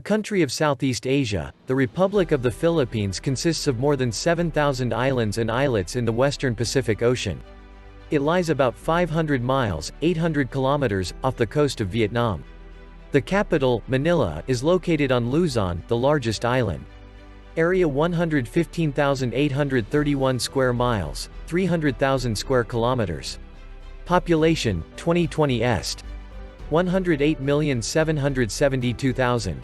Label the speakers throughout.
Speaker 1: Country of Southeast Asia, the Republic of the Philippines consists of more than 7,000 islands and islets in the western Pacific Ocean. It lies about 500 miles, 800 kilometers, off the coast of Vietnam. The capital, Manila, is located on Luzon, the largest island. Area 115,831 square miles, 300,000 square kilometers. Population, 2020 est. 108,772,000.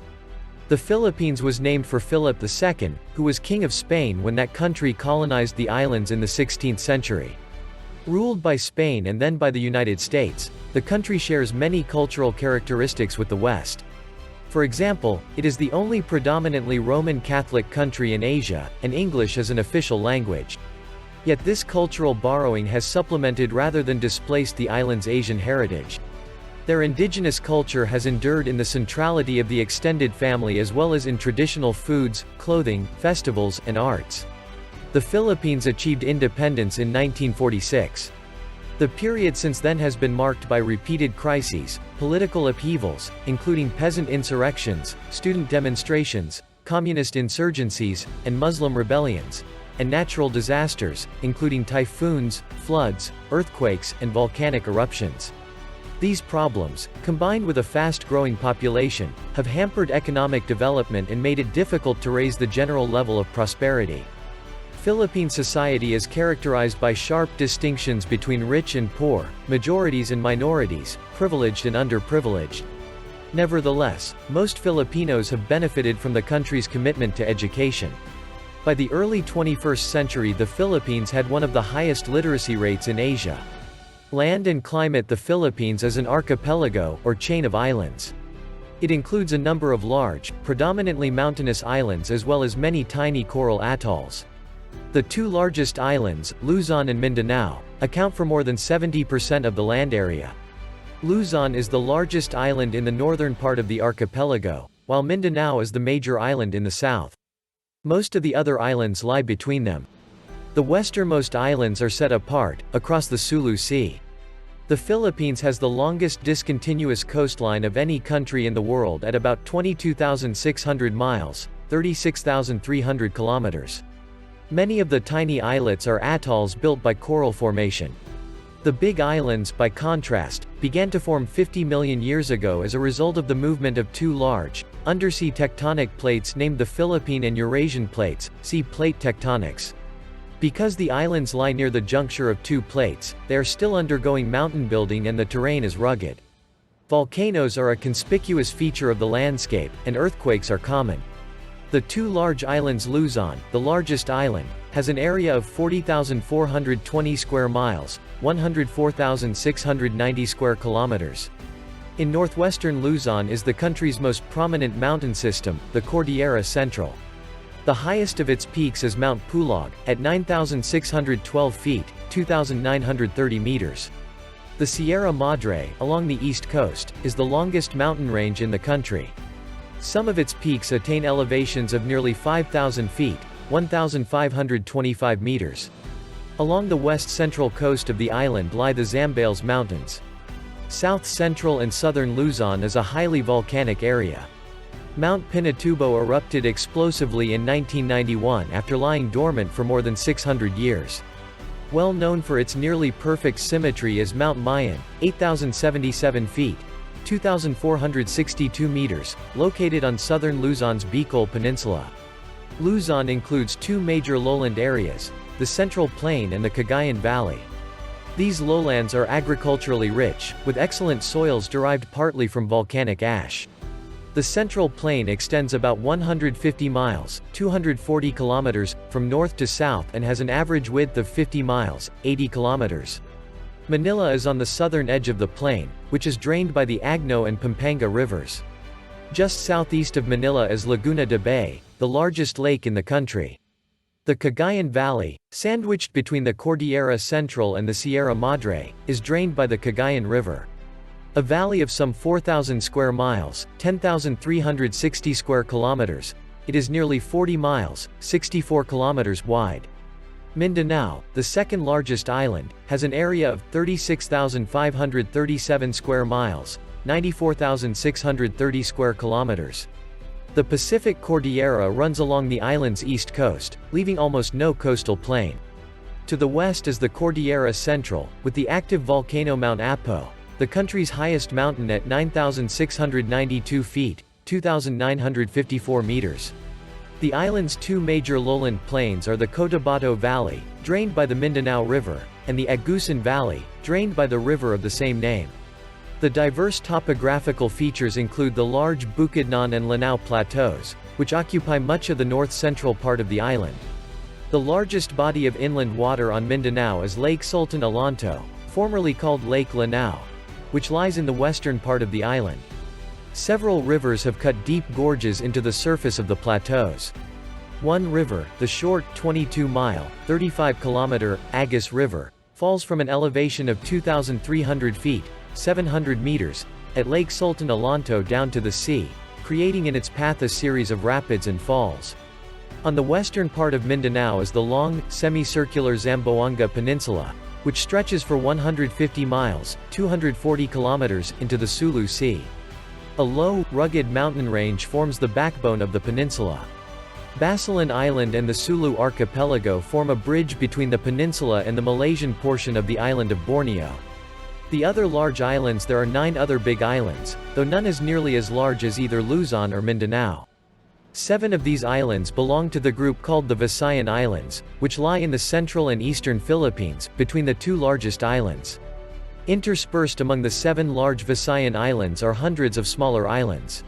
Speaker 1: The Philippines was named for Philip II, who was king of Spain when that country colonized the islands in the 16th century. Ruled by Spain and then by the United States, the country shares many cultural characteristics with the West. For example, it is the only predominantly Roman Catholic country in Asia, and English is an official language. Yet this cultural borrowing has supplemented rather than displaced the island's Asian heritage. Their indigenous culture has endured in the centrality of the extended family as well as in traditional foods, clothing, festivals, and arts. The Philippines achieved independence in 1946. The period since then has been marked by repeated crises, political upheavals, including peasant insurrections, student demonstrations, communist insurgencies, and Muslim rebellions, and natural disasters, including typhoons, floods, earthquakes, and volcanic eruptions. These problems, combined with a fast-growing population, have hampered economic development and made it difficult to raise the general level of prosperity. Philippine society is characterized by sharp distinctions between rich and poor, majorities and minorities, privileged and underprivileged. Nevertheless, most Filipinos have benefited from the country's commitment to education. By the early 21st century, the Philippines had one of the highest literacy rates in Asia. Land and climate: the Philippines is an archipelago, or chain of islands. It includes a number of large, predominantly mountainous islands as well as many tiny coral atolls. The two largest islands, Luzon and Mindanao, account for more than 70% of the land area. Luzon is the largest island in the northern part of the archipelago, while Mindanao is the major island in the south. Most of the other islands lie between them. The westernmost islands are set apart, across the Sulu Sea. The Philippines has the longest discontinuous coastline of any country in the world at about 22,600 miles, 36,300 kilometers. Many of the tiny islets are atolls built by coral formation. The Big Islands, by contrast, began to form 50 million years ago as a result of the movement of two large, undersea tectonic plates named the Philippine and Eurasian plates. See plate tectonics. Because the islands lie near the juncture of two plates, they are still undergoing mountain building and the terrain is rugged. Volcanoes are a conspicuous feature of the landscape, and earthquakes are common. The two large islands: Luzon, the largest island, has an area of 40,420 square miles, 104,690 square kilometers. In northwestern Luzon is the country's most prominent mountain system, the Cordillera Central. The highest of its peaks is Mount Pulag, at 9,612 feet, 2,930 meters. The Sierra Madre, along the east coast, is the longest mountain range in the country. Some of its peaks attain elevations of nearly 5,000 feet, 1,525 meters. Along the west-central coast of the island lie the Zambales Mountains. South-central and southern Luzon is a highly volcanic area. Mount Pinatubo erupted explosively in 1991 after lying dormant for more than 600 years. Well known for its nearly perfect symmetry is Mount Mayon, 8,077 feet, 2,462 meters, located on southern Luzon's Bicol Peninsula. Luzon includes two major lowland areas, the Central Plain and the Cagayan Valley. These lowlands are agriculturally rich, with excellent soils derived partly from volcanic ash. The Central Plain extends about 150 miles, 240 kilometers, from north to south and has an average width of 50 miles, 80 kilometers. Manila is on the southern edge of the plain, which is drained by the Agno and Pampanga rivers. Just southeast of Manila is Laguna de Bay, the largest lake in the country. The Cagayan Valley, sandwiched between the Cordillera Central and the Sierra Madre, is drained by the Cagayan River. A valley of some 4,000 square miles, 10,360 square kilometers, it is nearly 40 miles, 64 kilometers wide. Mindanao, the second largest island, has an area of 36,537 square miles, 94,630 square kilometers. The Pacific Cordillera runs along the island's east coast, leaving almost no coastal plain. To the west is the Cordillera Central, with the active volcano Mount Apo, the country's highest mountain at 9,692 feet, 2,954 meters. The island's two major lowland plains are the Cotabato Valley, drained by the Mindanao River, and the Agusan Valley, drained by the river of the same name. The diverse topographical features include the large Bukidnon and Lanao plateaus, which occupy much of the north-central part of the island. The largest body of inland water on Mindanao is Lake Sultan Alanto, formerly called Lake Lanao, which lies in the western part of the island. Several rivers have cut deep gorges into the surface of the plateaus. One river, the short, 22-mile, 35-kilometer, Agus River, falls from an elevation of 2,300 feet, 700 meters, at Lake Sultan Alanto down to the sea, creating in its path a series of rapids and falls. On the western part of Mindanao is the long, semicircular Zamboanga Peninsula, which stretches for 150 miles, 240 kilometers, into the Sulu Sea. A low, rugged mountain range forms the backbone of the peninsula. Basilan Island and the Sulu Archipelago form a bridge between the peninsula and the Malaysian portion of the island of Borneo. The other large islands. There are 9 other big islands, though none is nearly as large as either Luzon or Mindanao. 7 of these islands belong to the group called the Visayan Islands, which lie in the central and eastern Philippines, between the 2 largest islands. Interspersed among the 7 large Visayan Islands are hundreds of smaller islands.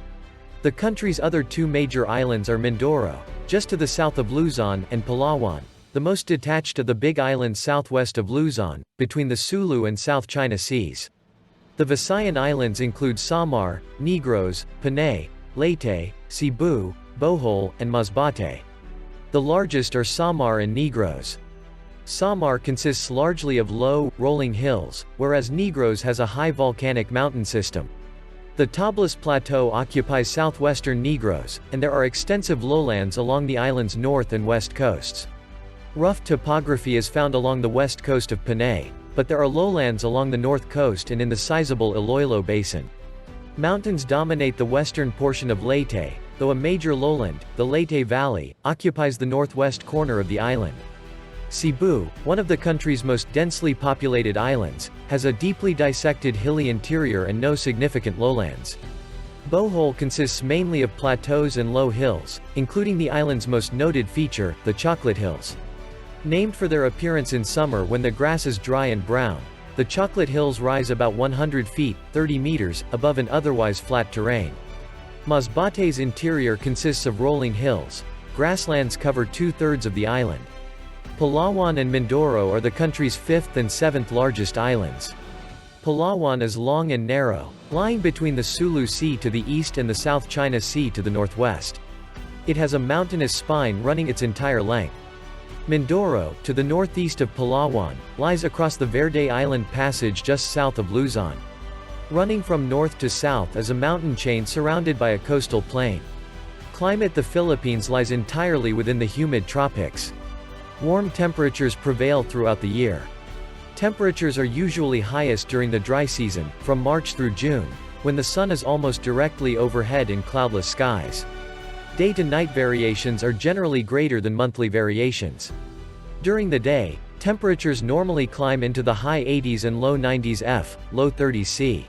Speaker 1: The country's other 2 major islands are Mindoro, just to the south of Luzon, and Palawan, the most detached of the big islands southwest of Luzon, between the Sulu and South China Seas. The Visayan Islands include Samar, Negros, Panay, Leyte, Cebu, Bohol, and Masbate. The largest are Samar and Negros. Samar consists largely of low, rolling hills, whereas Negros has a high volcanic mountain system. The Tablas Plateau occupies southwestern Negros, and there are extensive lowlands along the island's north and west coasts. Rough topography is found along the west coast of Panay, but there are lowlands along the north coast and in the sizable Iloilo Basin. Mountains dominate the western portion of Leyte, though a major lowland, the Leyte Valley, occupies the northwest corner of the island. Cebu, one of the country's most densely populated islands, has a deeply dissected hilly interior and no significant lowlands. Bohol consists mainly of plateaus and low hills, including the island's most noted feature, the Chocolate Hills. Named for their appearance in summer when the grass is dry and brown, the Chocolate Hills rise about 100 feet, 30 meters, above an otherwise flat terrain. Masbate's interior consists of rolling hills. Grasslands cover 2/3 of the island. Palawan and Mindoro are the country's 5th and 7th largest islands. Palawan is long and narrow, lying between the Sulu Sea to the east and the South China Sea to the northwest. It has a mountainous spine running its entire length. Mindoro, to the northeast of Palawan, lies across the Verde Island Passage just south of Luzon. Running from north to south is a mountain chain surrounded by a coastal plain. Climate: the Philippines lies entirely within the humid tropics. Warm temperatures prevail throughout the year. Temperatures are usually highest during the dry season, from March through June, when the sun is almost directly overhead in cloudless skies. Day-to-night variations are generally greater than monthly variations. During the day, temperatures normally climb into the high 80s and low 90s F, low 30s C.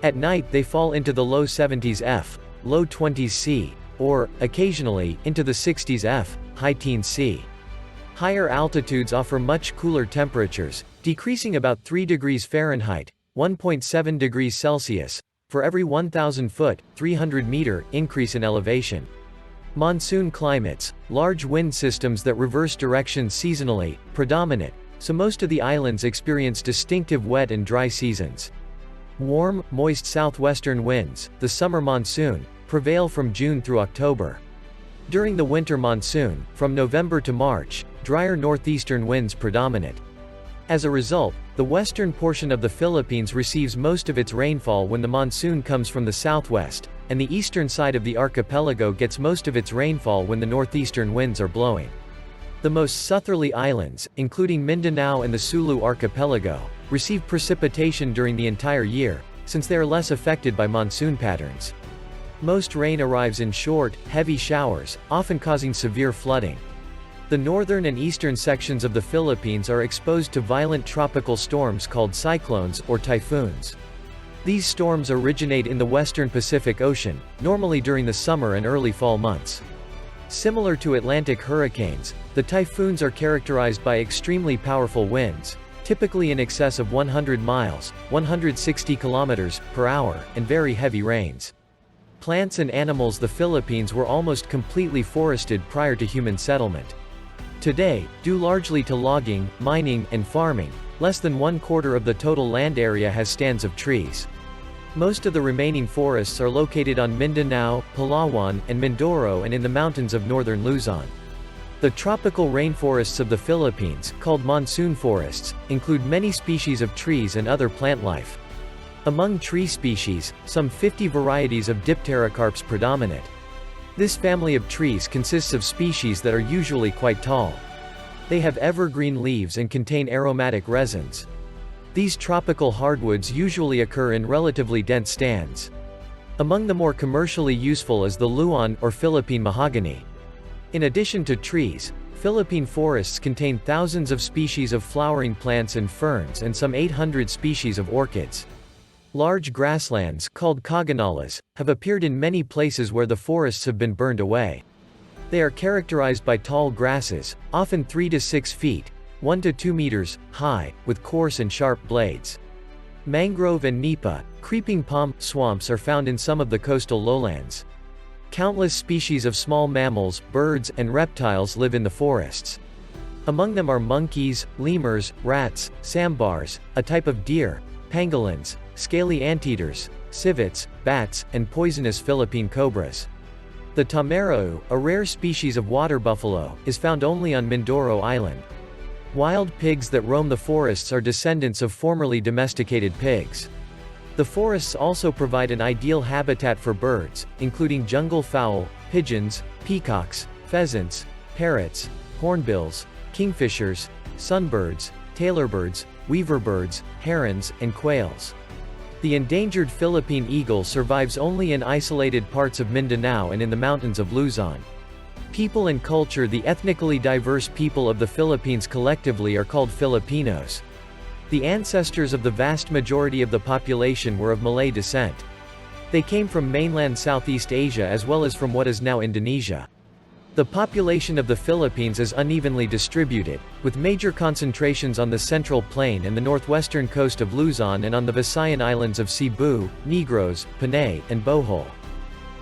Speaker 1: At night they fall into the low 70s F, low 20s C, or, occasionally, into the 60s F, high teens C. Higher altitudes offer much cooler temperatures, decreasing about 3 degrees Fahrenheit, 1.7 degrees Celsius, for every 1,000 foot, 300-meter, increase in elevation. Monsoon climates, large wind systems that reverse direction seasonally, predominate, so most of the islands experience distinctive wet and dry seasons. Warm, moist southwestern winds, the summer monsoon, prevail from June through October. During the winter monsoon, from November to March, drier northeastern winds predominate. As a result, the western portion of the Philippines receives most of its rainfall when the monsoon comes from the southwest, and the eastern side of the archipelago gets most of its rainfall when the northeastern winds are blowing. The most southerly islands, including Mindanao and the Sulu archipelago, receive precipitation during the entire year, since they are less affected by monsoon patterns. Most rain arrives in short, heavy showers, often causing severe flooding. The northern and eastern sections of the Philippines are exposed to violent tropical storms called cyclones, or typhoons. These storms originate in the western Pacific Ocean, normally during the summer and early fall months. Similar to Atlantic hurricanes, the typhoons are characterized by extremely powerful winds, typically in excess of 100 miles, 160 kilometers per hour, and very heavy rains. Plants and animals. The Philippines were almost completely forested prior to human settlement. Today, due largely to logging, mining, and farming, less than 1/4 of the total land area has stands of trees. Most of the remaining forests are located on Mindanao, Palawan, and Mindoro and in the mountains of northern Luzon. The tropical rainforests of the Philippines, called monsoon forests, include many species of trees and other plant life. Among tree species, some 50 varieties of dipterocarps predominate. This family of trees consists of species that are usually quite tall. They have evergreen leaves and contain aromatic resins. These tropical hardwoods usually occur in relatively dense stands. Among the more commercially useful is the luan or Philippine mahogany. In addition to trees, Philippine forests contain thousands of species of flowering plants and ferns and some 800 species of orchids. Large grasslands, called cagayanes, have appeared in many places where the forests have been burned away. They are characterized by tall grasses, often 3 to 6 feet, 1 to 2 meters, high, with coarse and sharp blades. Mangrove and nipa, creeping palm, swamps are found in some of the coastal lowlands. Countless species of small mammals, birds, and reptiles live in the forests. Among them are monkeys, lemurs, rats, sambars, a type of deer, pangolins, scaly anteaters, civets, bats, and poisonous Philippine cobras. The tamarau, a rare species of water buffalo, is found only on Mindoro Island. Wild pigs that roam the forests are descendants of formerly domesticated pigs. The forests also provide an ideal habitat for birds, including jungle fowl, pigeons, peacocks, pheasants, parrots, hornbills, kingfishers, sunbirds, tailorbirds, weaverbirds, herons, and quails. The endangered Philippine eagle survives only in isolated parts of Mindanao and in the mountains of Luzon. People and culture. The ethnically diverse people of the Philippines collectively are called Filipinos. The ancestors of the vast majority of the population were of Malay descent. They came from mainland Southeast Asia as well as from what is now Indonesia. The population of the Philippines is unevenly distributed, with major concentrations on the Central Plain and the northwestern coast of Luzon and on the Visayan islands of Cebu, Negros, Panay, and Bohol.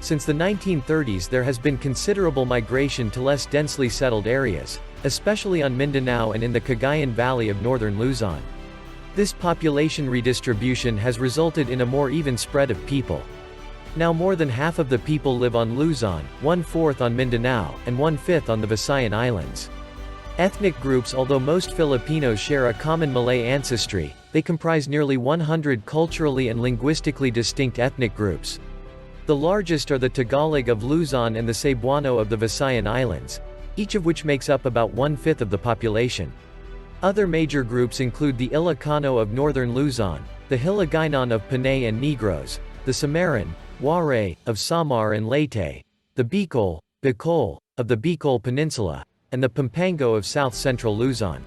Speaker 1: Since the 1930s there has been considerable migration to less densely settled areas, especially on Mindanao and in the Cagayan Valley of northern Luzon. This population redistribution has resulted in a more even spread of people. Now more than half of the people live on Luzon, 1/4 on Mindanao, and 1/5 on the Visayan Islands. Ethnic groups. Although most Filipinos share a common Malay ancestry, they comprise nearly 100 culturally and linguistically distinct ethnic groups. The largest are the Tagalog of Luzon and the Cebuano of the Visayan Islands, each of which makes up about 1/5 of the population. Other major groups include the Ilocano of northern Luzon, the Hiligaynon of Panay and Negros, the Samaran, Waray, of Samar and Leyte, the Bicol, of the Bicol Peninsula, and the Pampanga of south-central Luzon.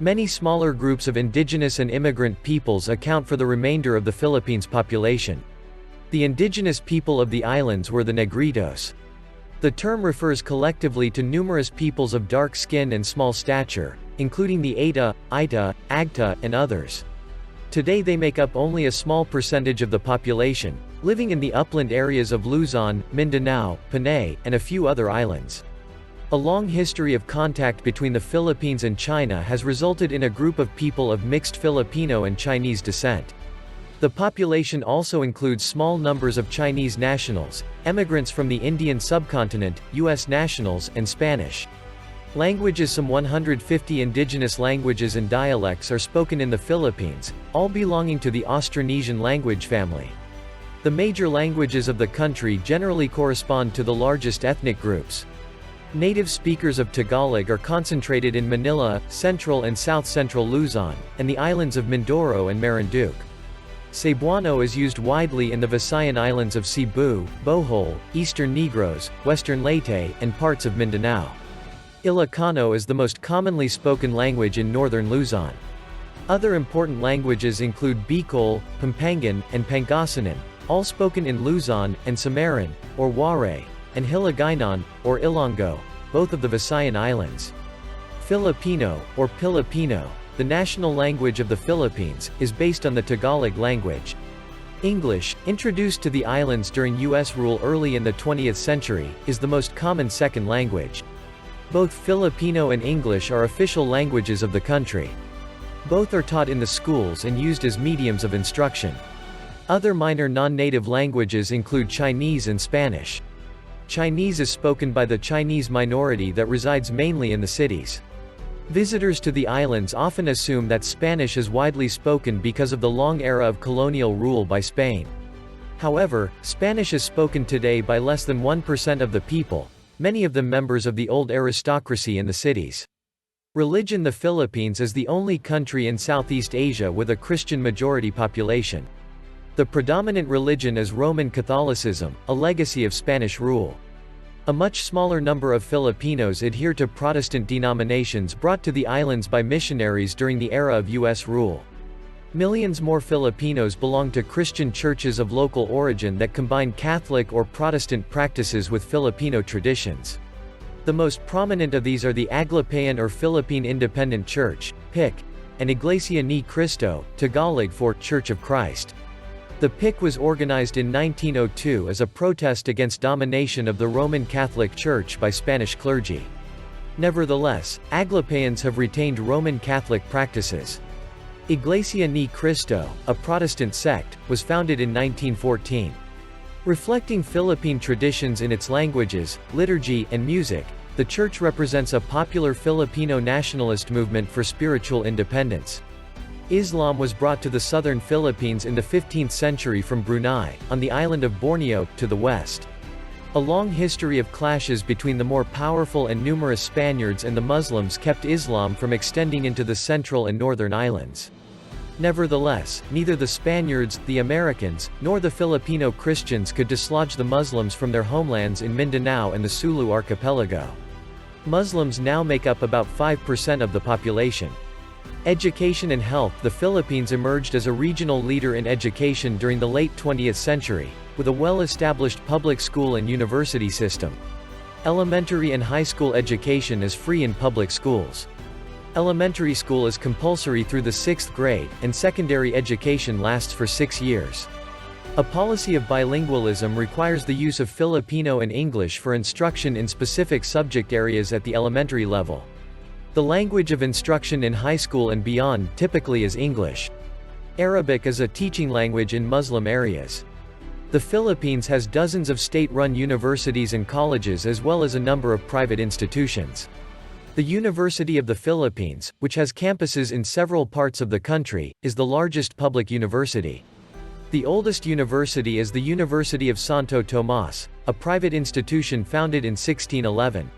Speaker 1: Many smaller groups of indigenous and immigrant peoples account for the remainder of the Philippines' population. The indigenous people of the islands were the Negritos. The term refers collectively to numerous peoples of dark skin and small stature, including the Aita, Aita, Agta, and others. Today they make up only a small percentage of the population, living in the upland areas of Luzon, Mindanao, Panay, and a few other islands. A long history of contact between the Philippines and China has resulted in a group of people of mixed Filipino and Chinese descent. The population also includes small numbers of Chinese nationals, emigrants from the Indian subcontinent, U.S. nationals, and Spanish. Languages. Some 150 indigenous languages and dialects are spoken in the Philippines, all belonging to the Austronesian language family. The major languages of the country generally correspond to the largest ethnic groups. Native speakers of Tagalog are concentrated in Manila, central and south-central Luzon, and the islands of Mindoro and Marinduque. Cebuano is used widely in the Visayan islands of Cebu, Bohol, Eastern Negros, Western Leyte, and parts of Mindanao. Ilocano is the most commonly spoken language in northern Luzon. Other important languages include Bicol, Pampangan, and Pangasinan, all spoken in Luzon, and Samaran, or Waray, and Hiligaynon, or Ilonggo, both of the Visayan Islands. Filipino, or Pilipino, the national language of the Philippines, is based on the Tagalog language. English, introduced to the islands during U.S. rule early in the 20th century, is the most common second language. Both Filipino and English are official languages of the country. Both are taught in the schools and used as mediums of instruction. Other minor non-native languages include Chinese and Spanish. Chinese is spoken by the Chinese minority that resides mainly in the cities. Visitors to the islands often assume that Spanish is widely spoken because of the long era of colonial rule by Spain. However, Spanish is spoken today by less than 1% of the people, many of them members of the old aristocracy in the cities. Religion: the Philippines is the only country in Southeast Asia with a Christian majority population. The predominant religion is Roman Catholicism, a legacy of Spanish rule. A much smaller number of Filipinos adhere to Protestant denominations brought to the islands by missionaries during the era of U.S. rule. Millions more Filipinos belong to Christian churches of local origin that combine Catholic or Protestant practices with Filipino traditions. The most prominent of these are the Aglapayan or Philippine Independent Church, PIC, and Iglesia Ni Christo, Tagalog for Church of Christ. The PIC was organized in 1902 as a protest against domination of the Roman Catholic Church by Spanish clergy. Nevertheless, Aglapayans have retained Roman Catholic practices. Iglesia Ni Christo, a Protestant sect, was founded in 1914. Reflecting Philippine traditions in its languages, liturgy, and music, the church represents a popular Filipino nationalist movement for spiritual independence. Islam was brought to the southern Philippines in the 15th century from Brunei, on the island of Borneo, to the west. A long history of clashes between the more powerful and numerous Spaniards and the Muslims kept Islam from extending into the central and northern islands. Nevertheless, neither the Spaniards, the Americans, nor the Filipino Christians could dislodge the Muslims from their homelands in Mindanao and the Sulu archipelago. Muslims now make up about 5% of the population. Education and health: the Philippines emerged as a regional leader in education during the late 20th century, with a well-established public school and university system. Elementary and high school education is free in public schools. Elementary school is compulsory through the 6th grade, and secondary education lasts for 6 years. A policy of bilingualism requires the use of Filipino and English for instruction in specific subject areas at the elementary level. The language of instruction in high school and beyond typically is English. Arabic is a teaching language in Muslim areas. The Philippines has dozens of state-run universities and colleges as well as a number of private institutions. The University of the Philippines, which has campuses in several parts of the country, is the largest public university. The oldest university is the University of Santo Tomas, a private institution founded in 1611.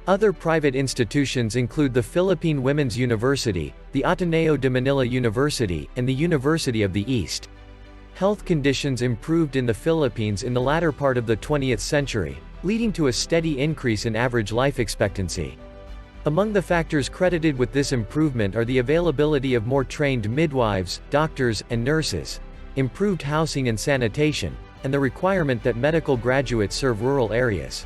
Speaker 1: Other private institutions include the Philippine Women's University, the Ateneo de Manila University, and the University of the East. Health conditions improved in the Philippines in the latter part of the 20th century, leading to a steady increase in average life expectancy. Among the factors credited with this improvement are the availability of more trained midwives, doctors, and nurses, improved housing and sanitation, and the requirement that medical graduates serve rural areas.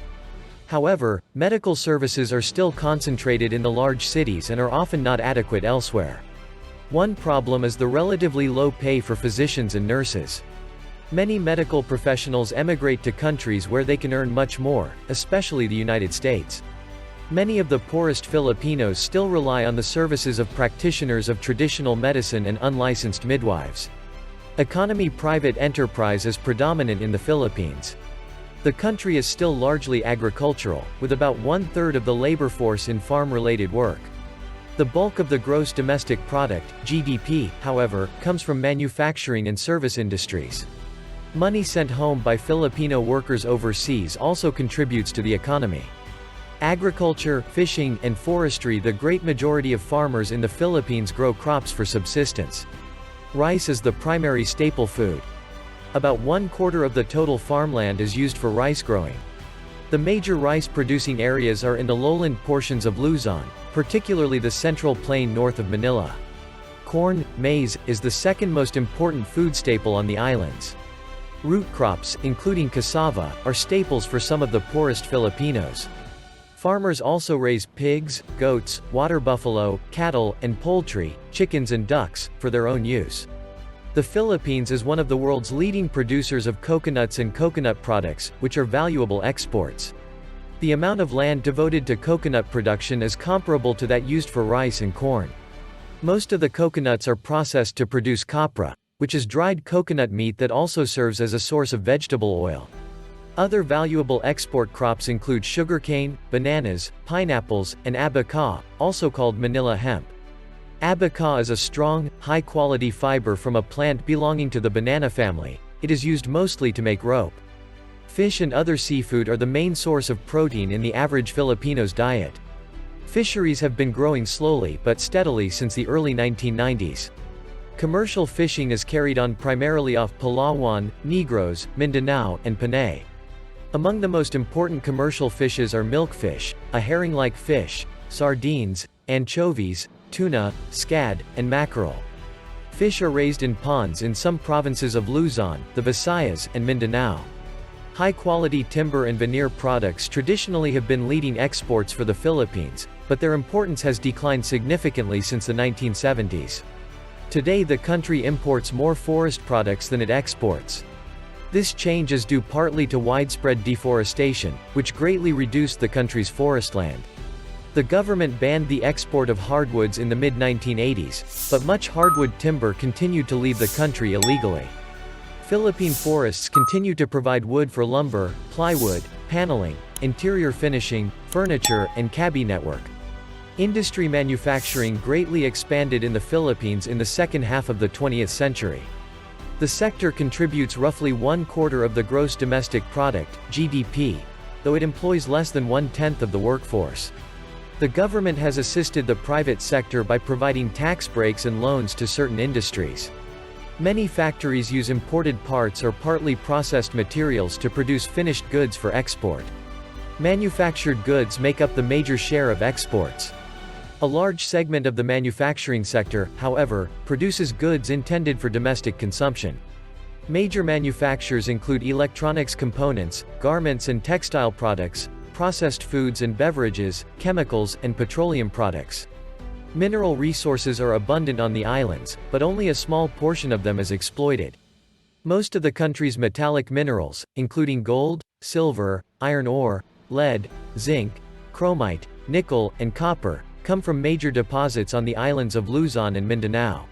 Speaker 1: However, medical services are still concentrated in the large cities and are often not adequate elsewhere. One problem is the relatively low pay for physicians and nurses. Many medical professionals emigrate to countries where they can earn much more, especially the United States. Many of the poorest Filipinos still rely on the services of practitioners of traditional medicine and unlicensed midwives. Economy: private enterprise is predominant in the Philippines. The country is still largely agricultural, with about 1/3 of the labor force in farm-related work. The bulk of the gross domestic product, GDP, however, comes from manufacturing and service industries. Money sent home by Filipino workers overseas also contributes to the economy. Agriculture, fishing, and forestry: the great majority of farmers in the Philippines grow crops for subsistence. Rice is the primary staple food. About 1/4 of the total farmland is used for rice growing. The major rice-producing areas are in the lowland portions of Luzon, particularly the Central Plain north of Manila. Corn, maize, is the second most important food staple on the islands. Root crops, including cassava, are staples for some of the poorest Filipinos. Farmers also raise pigs, goats, water buffalo, cattle, and poultry, chickens and ducks, for their own use. The Philippines is one of the world's leading producers of coconuts and coconut products, which are valuable exports. The amount of land devoted to coconut production is comparable to that used for rice and corn. Most of the coconuts are processed to produce copra, which is dried coconut meat that also serves as a source of vegetable oil. Other valuable export crops include sugarcane, bananas, pineapples, and abaca, also called Manila hemp. Abaca is a strong, high-quality fiber from a plant belonging to the banana family. It is used mostly to make rope. Fish and other seafood are the main source of protein in the average Filipino's diet. Fisheries have been growing slowly but steadily since the early 1990s. Commercial fishing is carried on primarily off Palawan, Negros, Mindanao, and Panay. Among the most important commercial fishes are milkfish, a herring-like fish, sardines, anchovies, tuna, scad, and mackerel. Fish are raised in ponds in some provinces of Luzon, the Visayas, and Mindanao. High-quality timber and veneer products traditionally have been leading exports for the Philippines, but their importance has declined significantly since the 1970s. Today the country imports more forest products than it exports. This change is due partly to widespread deforestation, which greatly reduced the country's forest land. The government banned the export of hardwoods in the mid-1980s, but much hardwood timber continued to leave the country illegally. Philippine forests continue to provide wood for lumber, plywood, paneling, interior finishing, furniture, and cabinet network. Industry manufacturing greatly expanded in the Philippines in the second half of the 20th century. The sector contributes roughly 1/4 of the gross domestic product, GDP, though it employs less than 1/10 of the workforce. The government has assisted the private sector by providing tax breaks and loans to certain industries. Many factories use imported parts or partly processed materials to produce finished goods for export. Manufactured goods make up the major share of exports. A large segment of the manufacturing sector, however, produces goods intended for domestic consumption. Major manufacturers include electronics components, garments and textile products, processed foods and beverages, chemicals, and petroleum products. Mineral resources are abundant on the islands, but only a small portion of them is exploited. Most of the country's metallic minerals, including gold, silver, iron ore, lead, zinc, chromite, nickel, and copper, come from major deposits on the islands of Luzon and Mindanao.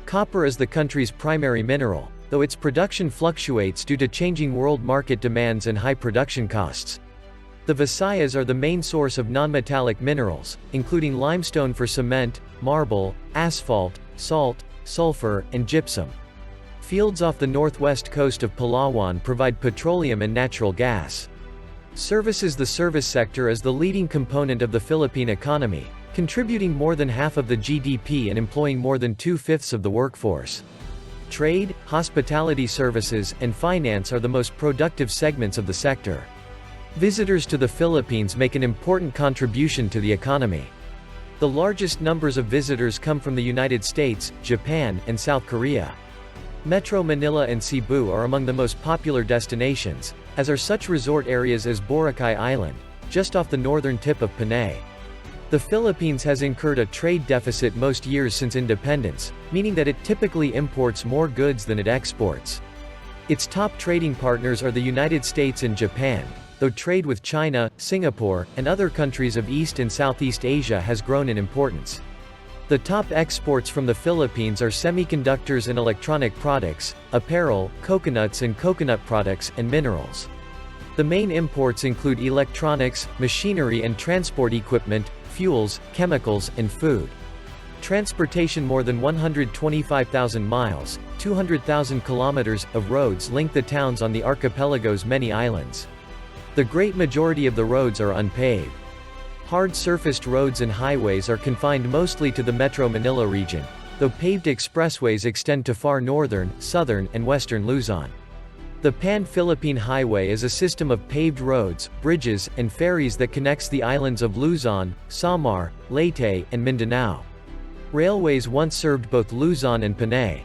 Speaker 1: Copper is the country's primary mineral, though its production fluctuates due to changing world market demands and high production costs. The Visayas are the main source of non-metallic minerals, including limestone for cement, marble, asphalt, salt, sulfur, and gypsum. Fields off the northwest coast of Palawan provide petroleum and natural gas. Services. The service sector is the leading component of the Philippine economy, contributing more than half of the GDP and employing more than 2/5 of the workforce. Trade, hospitality services, and finance are the most productive segments of the sector. Visitors to the Philippines make an important contribution to the economy. The largest numbers of visitors come from the United States, Japan, and South Korea. Metro Manila and Cebu are among the most popular destinations, as are such resort areas as Boracay Island, just off the northern tip of Panay. The Philippines has incurred a trade deficit most years since independence, meaning that it typically imports more goods than it exports. Its top trading partners are the United States and Japan, though trade with China, Singapore, and other countries of East and Southeast Asia has grown in importance. The top exports from the Philippines are semiconductors and electronic products, apparel, coconuts and coconut products, and minerals. The main imports include electronics, machinery and transport equipment, fuels, chemicals, and food. Transportation. More than 125,000 miles, 200,000 kilometers, of roads link the towns on the archipelago's many islands. The great majority of the roads are unpaved. Hard-surfaced roads and highways are confined mostly to the Metro Manila region, though paved expressways extend to far northern, southern, and western Luzon. The Pan-Philippine Highway is a system of paved roads, bridges, and ferries that connects the islands of Luzon, Samar, Leyte, and Mindanao. Railways once served both Luzon and Panay.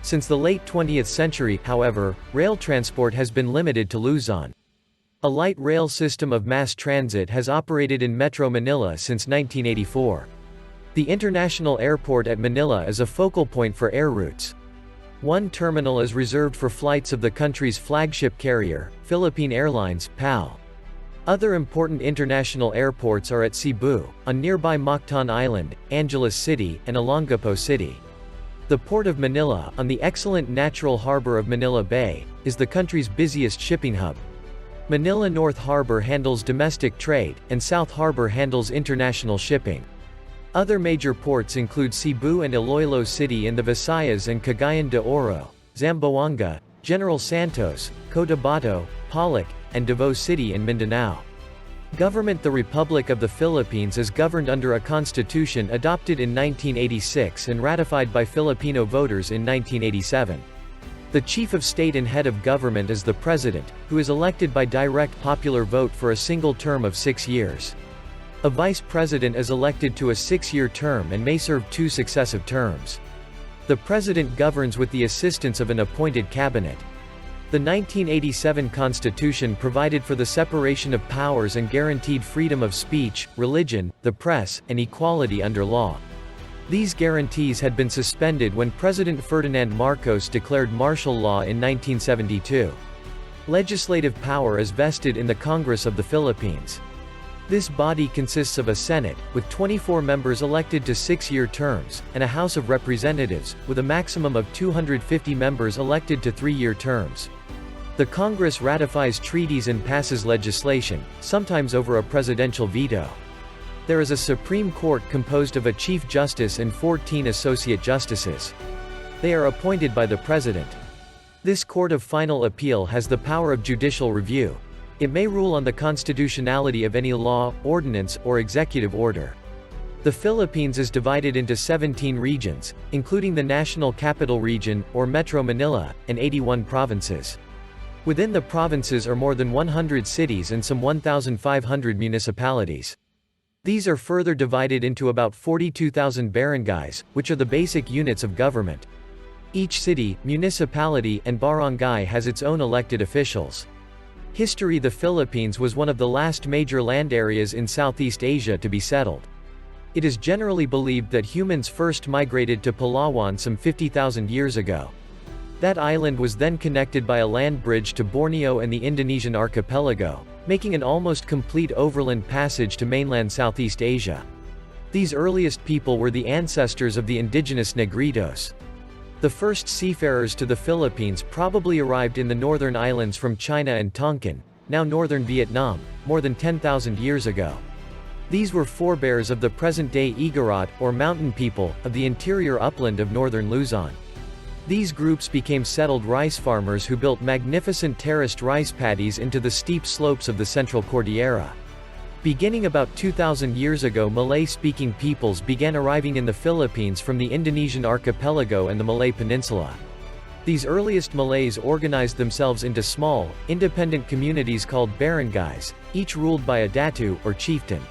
Speaker 1: Since the late 20th century, however, rail transport has been limited to Luzon. A light rail system of mass transit has operated in Metro Manila since 1984. The International Airport at Manila is a focal point for air routes. One terminal is reserved for flights of the country's flagship carrier, Philippine Airlines, PAL. Other important international airports are at Cebu, on nearby Mactan Island, Angeles City, and Olongapo City. The Port of Manila, on the excellent natural harbor of Manila Bay, is the country's busiest shipping hub. Manila North Harbor handles domestic trade, and South Harbor handles international shipping. Other major ports include Cebu and Iloilo City in the Visayas and Cagayan de Oro, Zamboanga, General Santos, Cotabato, Palawan, and Davao City in Mindanao. Government: The Republic of the Philippines is governed under a constitution adopted in 1986 and ratified by Filipino voters in 1987. The chief of state and head of government is the president, who is elected by direct popular vote for a single term of 6 years. A vice president is elected to a 6-year term and may serve 2 successive terms. The president governs with the assistance of an appointed cabinet. The 1987 Constitution provided for the separation of powers and guaranteed freedom of speech, religion, the press, and equality under law. These guarantees had been suspended when President Ferdinand Marcos declared martial law in 1972. Legislative power is vested in the Congress of the Philippines. This body consists of a Senate, with 24 members elected to 6-year terms, and a House of Representatives, with a maximum of 250 members elected to 3-year terms. The Congress ratifies treaties and passes legislation, sometimes over a presidential veto. There is a Supreme Court composed of a Chief Justice and 14 Associate Justices. They are appointed by the President. This Court of Final Appeal has the power of judicial review. It may rule on the constitutionality of any law, ordinance, or executive order. The Philippines is divided into 17 regions, including the National Capital Region, or Metro Manila, and 81 provinces. Within the provinces are more than 100 cities and some 1,500 municipalities. These are further divided into about 42,000 barangays, which are the basic units of government. Each city, municipality, and barangay has its own elected officials. History: The Philippines was one of the last major land areas in Southeast Asia to be settled. It is generally believed that humans first migrated to Palawan some 50,000 years ago. That island was then connected by a land bridge to Borneo and the Indonesian archipelago, making an almost complete overland passage to mainland Southeast Asia. These earliest people were the ancestors of the indigenous Negritos. The first seafarers to the Philippines probably arrived in the northern islands from China and Tonkin, now northern Vietnam, more than 10,000 years ago. These were forebears of the present-day Igorot, or mountain people, of the interior upland of northern Luzon. These groups became settled rice farmers who built magnificent terraced rice paddies into the steep slopes of the Central Cordillera. Beginning about 2,000 years ago, Malay-speaking peoples began arriving in the Philippines from the Indonesian archipelago and the Malay Peninsula. These earliest Malays organized themselves into small, independent communities called barangays, each ruled by a datu, or chieftain.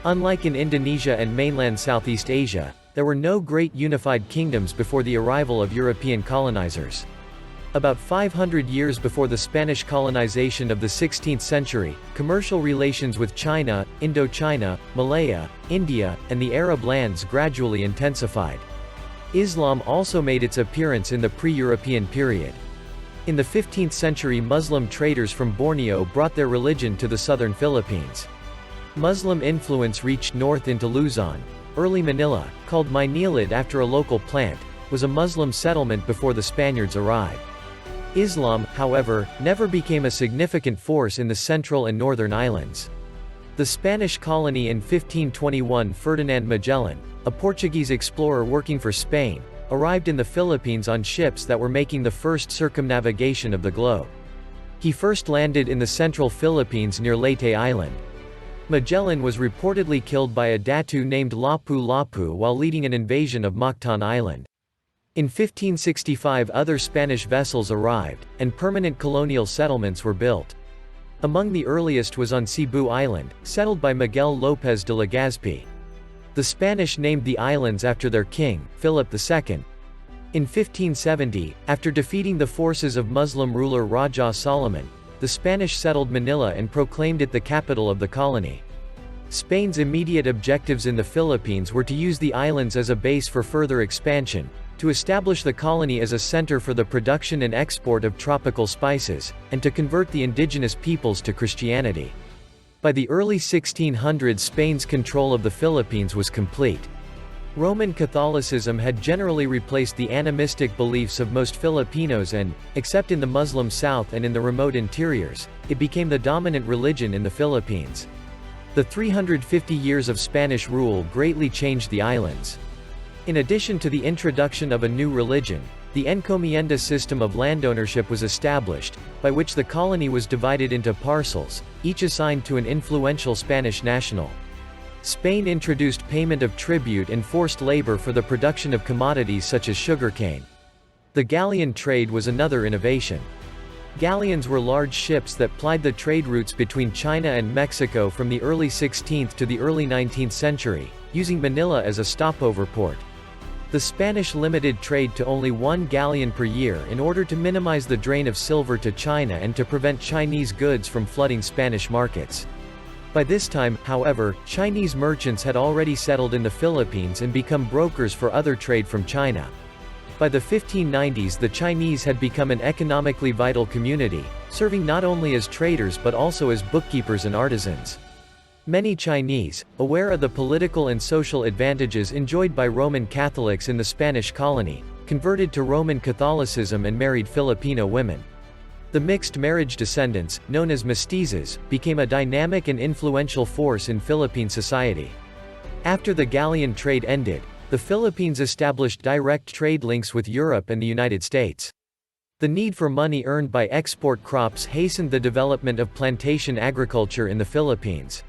Speaker 1: Unlike in Indonesia and mainland Southeast Asia, there were no great unified kingdoms before the arrival of European colonizers. About 500 years before the Spanish colonization of the 16th century, commercial relations with China, Indochina, Malaya, India, and the Arab lands gradually intensified. Islam also made its appearance in the pre-European period. In the 15th century, Muslim traders from Borneo brought their religion to the southern Philippines. Muslim influence reached north into Luzon. Early Manila, called Maynilad after a local plant, was a Muslim settlement before the Spaniards arrived. Islam, however, never became a significant force in the central and northern islands. The Spanish colony in 1521, Ferdinand Magellan, a Portuguese explorer working for Spain, arrived in the Philippines on ships that were making the first circumnavigation of the globe. He first landed in the central Philippines near Leyte Island. Magellan was reportedly killed by a Datu named Lapu-Lapu while leading an invasion of Mactan Island. In 1565 other Spanish vessels arrived, and permanent colonial settlements were built. Among the earliest was on Cebu Island, settled by Miguel López de Legazpi. The Spanish named the islands after their king, Philip II. In 1570, after defeating the forces of Muslim ruler Raja Solomon, the Spanish settled Manila and proclaimed it the capital of the colony. Spain's immediate objectives in the Philippines were to use the islands as a base for further expansion, to establish the colony as a center for the production and export of tropical spices, and to convert the indigenous peoples to Christianity. By the early 1600s, Spain's control of the Philippines was complete. Roman Catholicism had generally replaced the animistic beliefs of most Filipinos and, except in the Muslim south and in the remote interiors, it became the dominant religion in the Philippines. The 350 years of Spanish rule greatly changed the islands. In addition to the introduction of a new religion, the encomienda system of landownership was established, by which the colony was divided into parcels, each assigned to an influential Spanish national. Spain introduced payment of tribute and forced labor for the production of commodities such as sugarcane. The galleon trade was another innovation. Galleons were large ships that plied the trade routes between China and Mexico from the early 16th to the early 19th century, using Manila as a stopover port. The Spanish limited trade to only one galleon per year in order to minimize the drain of silver to China and to prevent Chinese goods from flooding Spanish markets. By this time, however, Chinese merchants had already settled in the Philippines and become brokers for other trade from China. By the 1590s, the Chinese had become an economically vital community, serving not only as traders but also as bookkeepers and artisans. Many Chinese, aware of the political and social advantages enjoyed by Roman Catholics in the Spanish colony, converted to Roman Catholicism and married Filipino women. The mixed marriage descendants, known as mestizos, became a dynamic and influential force in Philippine society. After the galleon trade ended, the Philippines established direct trade links with Europe and the United States. The need for money earned by export crops hastened the development of plantation agriculture in the Philippines.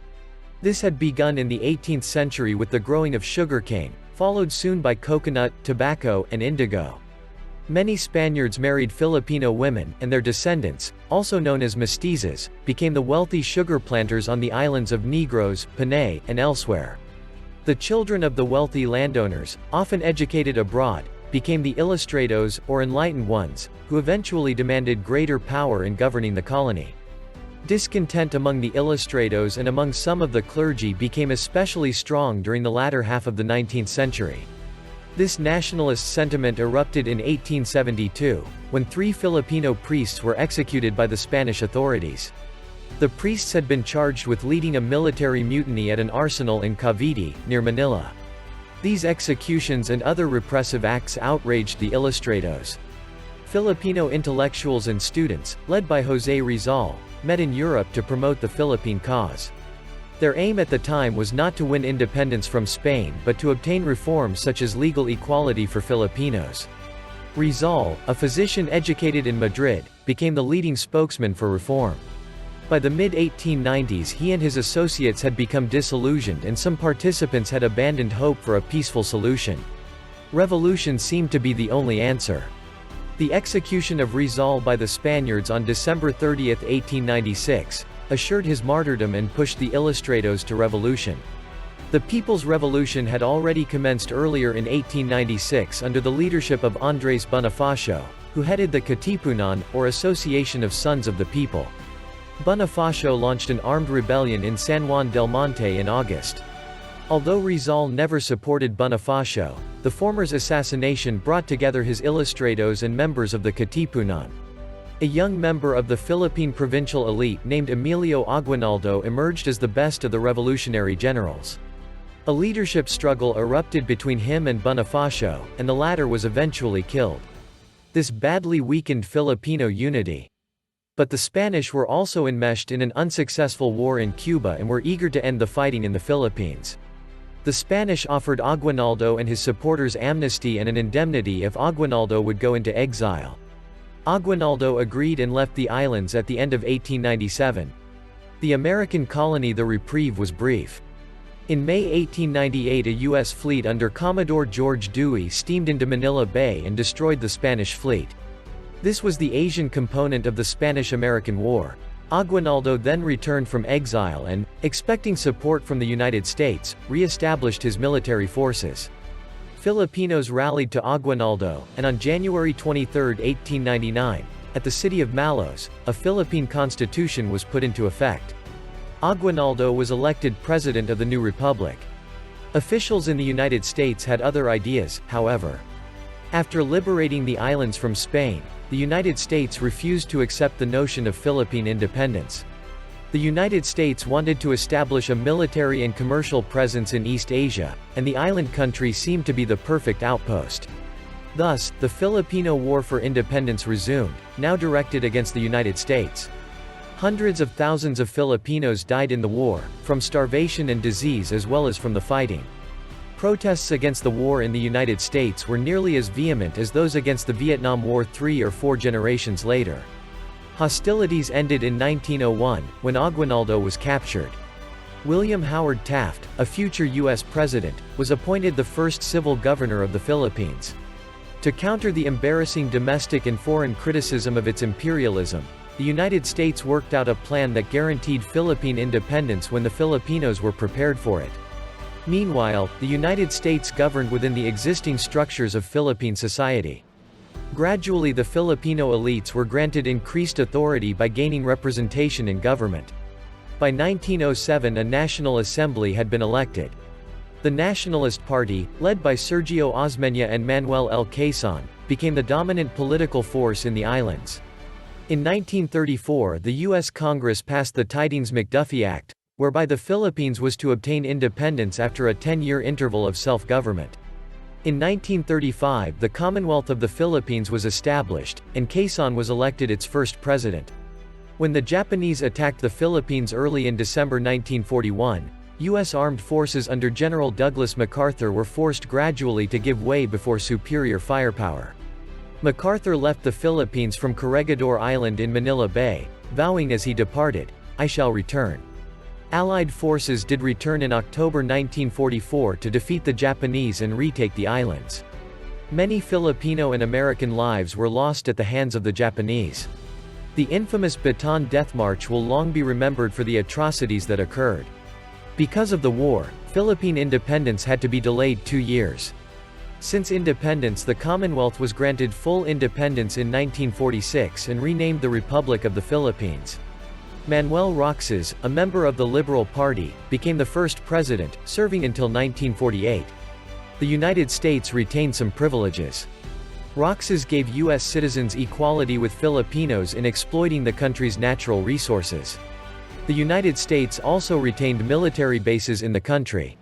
Speaker 1: This had begun in the 18th century with the growing of sugarcane, followed soon by coconut, tobacco, and indigo. Many Spaniards married Filipino women, and their descendants, also known as mestizos, became the wealthy sugar planters on the islands of Negros, Panay, and elsewhere. The children of the wealthy landowners, often educated abroad, became the ilustrados, or enlightened ones, who eventually demanded greater power in governing the colony. Discontent among the ilustrados and among some of the clergy became especially strong during the latter half of the 19th century. This nationalist sentiment erupted in 1872, when 3 Filipino priests were executed by the Spanish authorities. The priests had been charged with leading a military mutiny at an arsenal in Cavite, near Manila. These executions and other repressive acts outraged the ilustrados. Filipino intellectuals and students, led by José Rizal, met in Europe to promote the Philippine cause. Their aim at the time was not to win independence from Spain but to obtain reforms such as legal equality for Filipinos. Rizal, a physician educated in Madrid, became the leading spokesman for reform. By the mid-1890s, he and his associates had become disillusioned and some participants had abandoned hope for a peaceful solution. Revolution seemed to be the only answer. The execution of Rizal by the Spaniards on December 30, 1896, assured his martyrdom and pushed the ilustrados to revolution. The People's Revolution had already commenced earlier in 1896 under the leadership of Andrés Bonifacio, who headed the Katipunan, or Association of Sons of the People. Bonifacio launched an armed rebellion in San Juan del Monte in August. Although Rizal never supported Bonifacio, the former's assassination brought together his ilustrados and members of the Katipunan. A young member of the Philippine provincial elite named Emilio Aguinaldo emerged as the best of the revolutionary generals. A leadership struggle erupted between him and Bonifacio, and the latter was eventually killed. This badly weakened Filipino unity. But the Spanish were also enmeshed in an unsuccessful war in Cuba and were eager to end the fighting in the Philippines. The Spanish offered Aguinaldo and his supporters amnesty and an indemnity if Aguinaldo would go into exile. Aguinaldo agreed and left the islands at the end of 1897. The American colony the reprieve was brief. In May 1898 a U.S. fleet under Commodore George Dewey steamed into Manila Bay and destroyed the Spanish fleet. This was the Asian component of the Spanish-American War. Aguinaldo then returned from exile and, expecting support from the United States, re-established his military forces. Filipinos rallied to Aguinaldo, and on January 23, 1899, at the city of Malos, a Philippine constitution was put into effect. Aguinaldo was elected president of the new republic. Officials in the United States had other ideas, however. After liberating the islands from Spain, the United States refused to accept the notion of Philippine independence. The United States wanted to establish a military and commercial presence in East Asia, and the island country seemed to be the perfect outpost. Thus, the Filipino War for Independence resumed, now directed against the United States. Hundreds of thousands of Filipinos died in the war, from starvation and disease as well as from the fighting. Protests against the war in the United States were nearly as vehement as those against the Vietnam War 3 or 4 generations later. Hostilities ended in 1901, when Aguinaldo was captured. William Howard Taft, a future U.S. president, was appointed the first civil governor of the Philippines. To counter the embarrassing domestic and foreign criticism of its imperialism, the United States worked out a plan that guaranteed Philippine independence when the Filipinos were prepared for it. Meanwhile, the United States governed within the existing structures of Philippine society. Gradually the Filipino elites were granted increased authority by gaining representation in government. By 1907 a National Assembly had been elected. The Nationalist Party, led by Sergio Osmeña and Manuel L. Quezon, became the dominant political force in the islands. In 1934 the U.S. Congress passed the Tydings-McDuffie Act, whereby the Philippines was to obtain independence after a 10-year interval of self-government. In 1935 the Commonwealth of the Philippines was established, and Quezon was elected its first president. When the Japanese attacked the Philippines early in December 1941, U.S. armed forces under General Douglas MacArthur were forced gradually to give way before superior firepower. MacArthur left the Philippines from Corregidor Island in Manila Bay, vowing as he departed, "I shall return." Allied forces did return in October 1944 to defeat the Japanese and retake the islands. Many Filipino and American lives were lost at the hands of the Japanese. The infamous Bataan Death March will long be remembered for the atrocities that occurred. Because of the war, Philippine independence had to be delayed 2 years. Since independence the Commonwealth was granted full independence in 1946 and renamed the Republic of the Philippines. Manuel Roxas, a member of the Liberal Party, became the first president, serving until 1948. The United States retained some privileges. Roxas gave U.S. citizens equality with Filipinos in exploiting the country's natural resources. The United States also retained military bases in the country.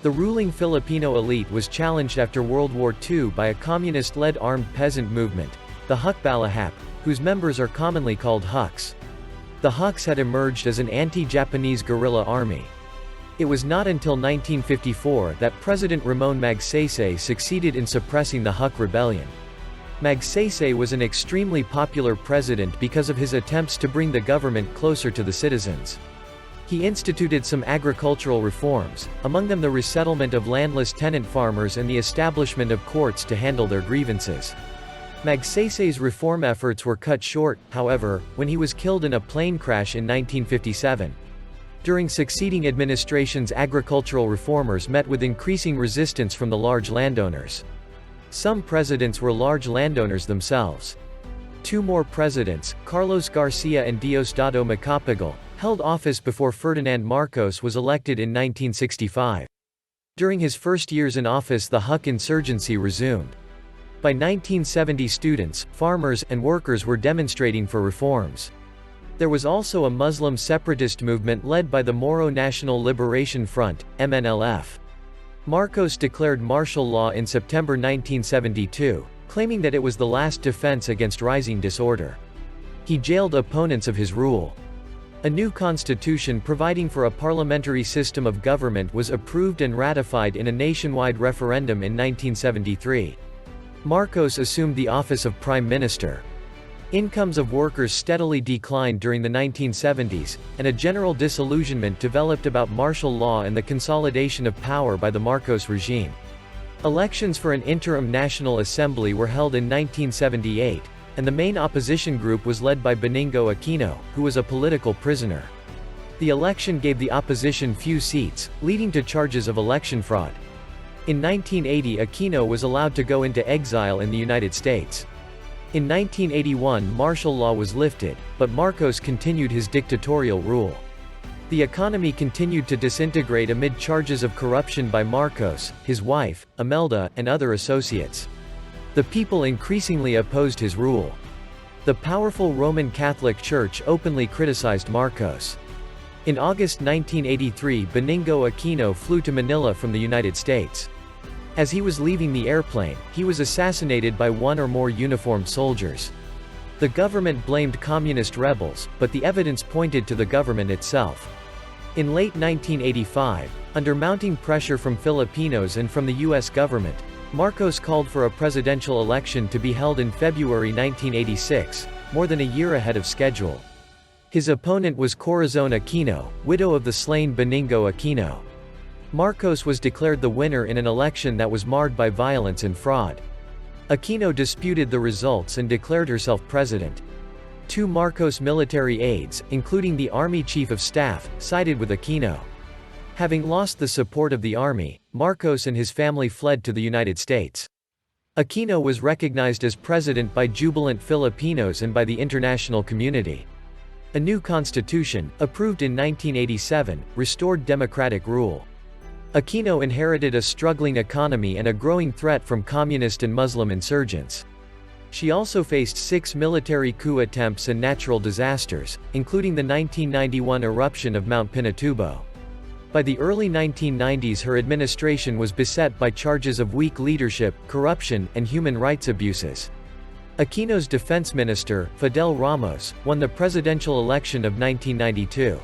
Speaker 1: The ruling Filipino elite was challenged after World War II by a communist-led armed peasant movement, the Hukbalahap, whose members are commonly called Huks. The Huks had emerged as an anti-Japanese guerrilla army. It was not until 1954 that President Ramon Magsaysay succeeded in suppressing the Huk rebellion. Magsaysay was an extremely popular president because of his attempts to bring the government closer to the citizens. He instituted some agricultural reforms, among them the resettlement of landless tenant farmers and the establishment of courts to handle their grievances. Magsaysay's reform efforts were cut short, however, when he was killed in a plane crash in 1957. During succeeding administrations agricultural reformers met with increasing resistance from the large landowners. Some presidents were large landowners themselves. 2 more presidents, Carlos Garcia and Diosdado Macapagal, held office before Ferdinand Marcos was elected in 1965. During his first years in office the Huk insurgency resumed. By 1970 students, farmers, and workers were demonstrating for reforms. There was also a Muslim separatist movement led by the Moro National Liberation Front, MNLF. Marcos declared martial law in September 1972, claiming that it was the last defense against rising disorder. He jailed opponents of his rule. A new constitution providing for a parliamentary system of government was approved and ratified in a nationwide referendum in 1973. Marcos assumed the office of Prime Minister. Incomes of workers steadily declined during the 1970s, and a general disillusionment developed about martial law and the consolidation of power by the Marcos regime. Elections for an interim National Assembly were held in 1978, and the main opposition group was led by Benigno Aquino, who was a political prisoner. The election gave the opposition few seats, leading to charges of election fraud. In 1980, Aquino was allowed to go into exile in the United States. In 1981, martial law was lifted, but Marcos continued his dictatorial rule. The economy continued to disintegrate amid charges of corruption by Marcos, his wife, Imelda, and other associates. The people increasingly opposed his rule. The powerful Roman Catholic Church openly criticized Marcos. In August 1983, Benigno Aquino flew to Manila from the United States. As he was leaving the airplane, he was assassinated by one or more uniformed soldiers. The government blamed communist rebels, but the evidence pointed to the government itself. In late 1985, under mounting pressure from Filipinos and from the U.S. government, Marcos called for a presidential election to be held in February 1986, more than a year ahead of schedule. His opponent was Corazon Aquino, widow of the slain Benigno Aquino. Marcos was declared the winner in an election that was marred by violence and fraud. Aquino disputed the results and declared herself president. Two Marcos military aides, including the Army Chief of Staff, sided with Aquino. Having lost the support of the army, Marcos and his family fled to the United States. Aquino was recognized as president by jubilant Filipinos and by the international community. A new constitution, approved in 1987, restored democratic rule. Aquino inherited a struggling economy and a growing threat from communist and Muslim insurgents. She also faced 6 military coup attempts and natural disasters, including the 1991 eruption of Mount Pinatubo. By the early 1990s, her administration was beset by charges of weak leadership, corruption, and human rights abuses. Aquino's defense minister, Fidel Ramos, won the presidential election of 1992.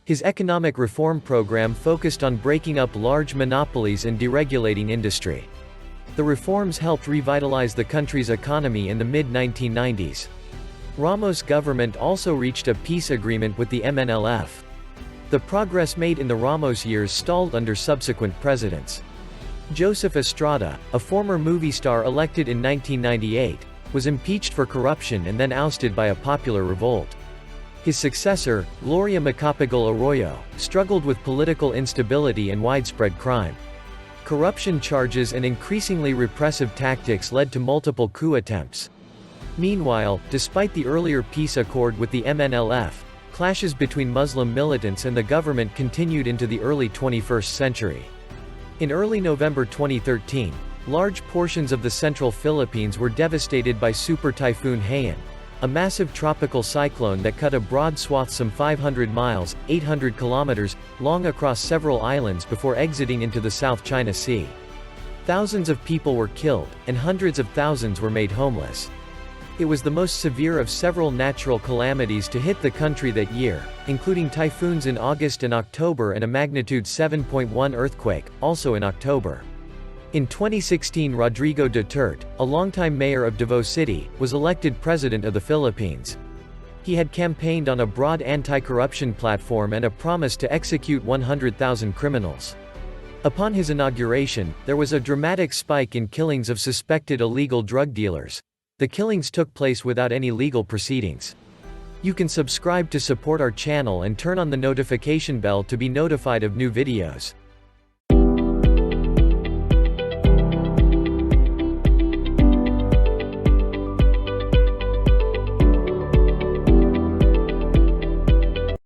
Speaker 1: His economic reform program focused on breaking up large monopolies and deregulating industry. The reforms helped revitalize the country's economy in the mid-1990s. Ramos' government also reached a peace agreement with the MNLF. The progress made in the Ramos years stalled under subsequent presidents. Joseph Estrada, a former movie star elected in 1998, was impeached for corruption and then ousted by a popular revolt. His successor, Gloria Macapagal Arroyo, struggled with political instability and widespread crime. Corruption charges and increasingly repressive tactics led to multiple coup attempts. Meanwhile, despite the earlier peace accord with the MNLF, clashes between Muslim militants and the government continued into the early 21st century. In early November 2013, large portions of the central Philippines were devastated by Super Typhoon Haiyan, a massive tropical cyclone that cut a broad swath some 500 miles, 800 kilometers, long across several islands before exiting into the South China Sea. Thousands of people were killed, and hundreds of thousands were made homeless. It was the most severe of several natural calamities to hit the country that year, including typhoons in August and October and a magnitude 7.1 earthquake, also in October. In 2016, Rodrigo Duterte, a longtime mayor of Davao City, was elected president of the Philippines. He had campaigned on a broad anti-corruption platform and a promise to execute 100,000 criminals. Upon his inauguration, there was a dramatic spike in killings of suspected illegal drug dealers. The killings took place without any legal proceedings. You can subscribe to support our channel and turn on the notification bell to be notified of new videos.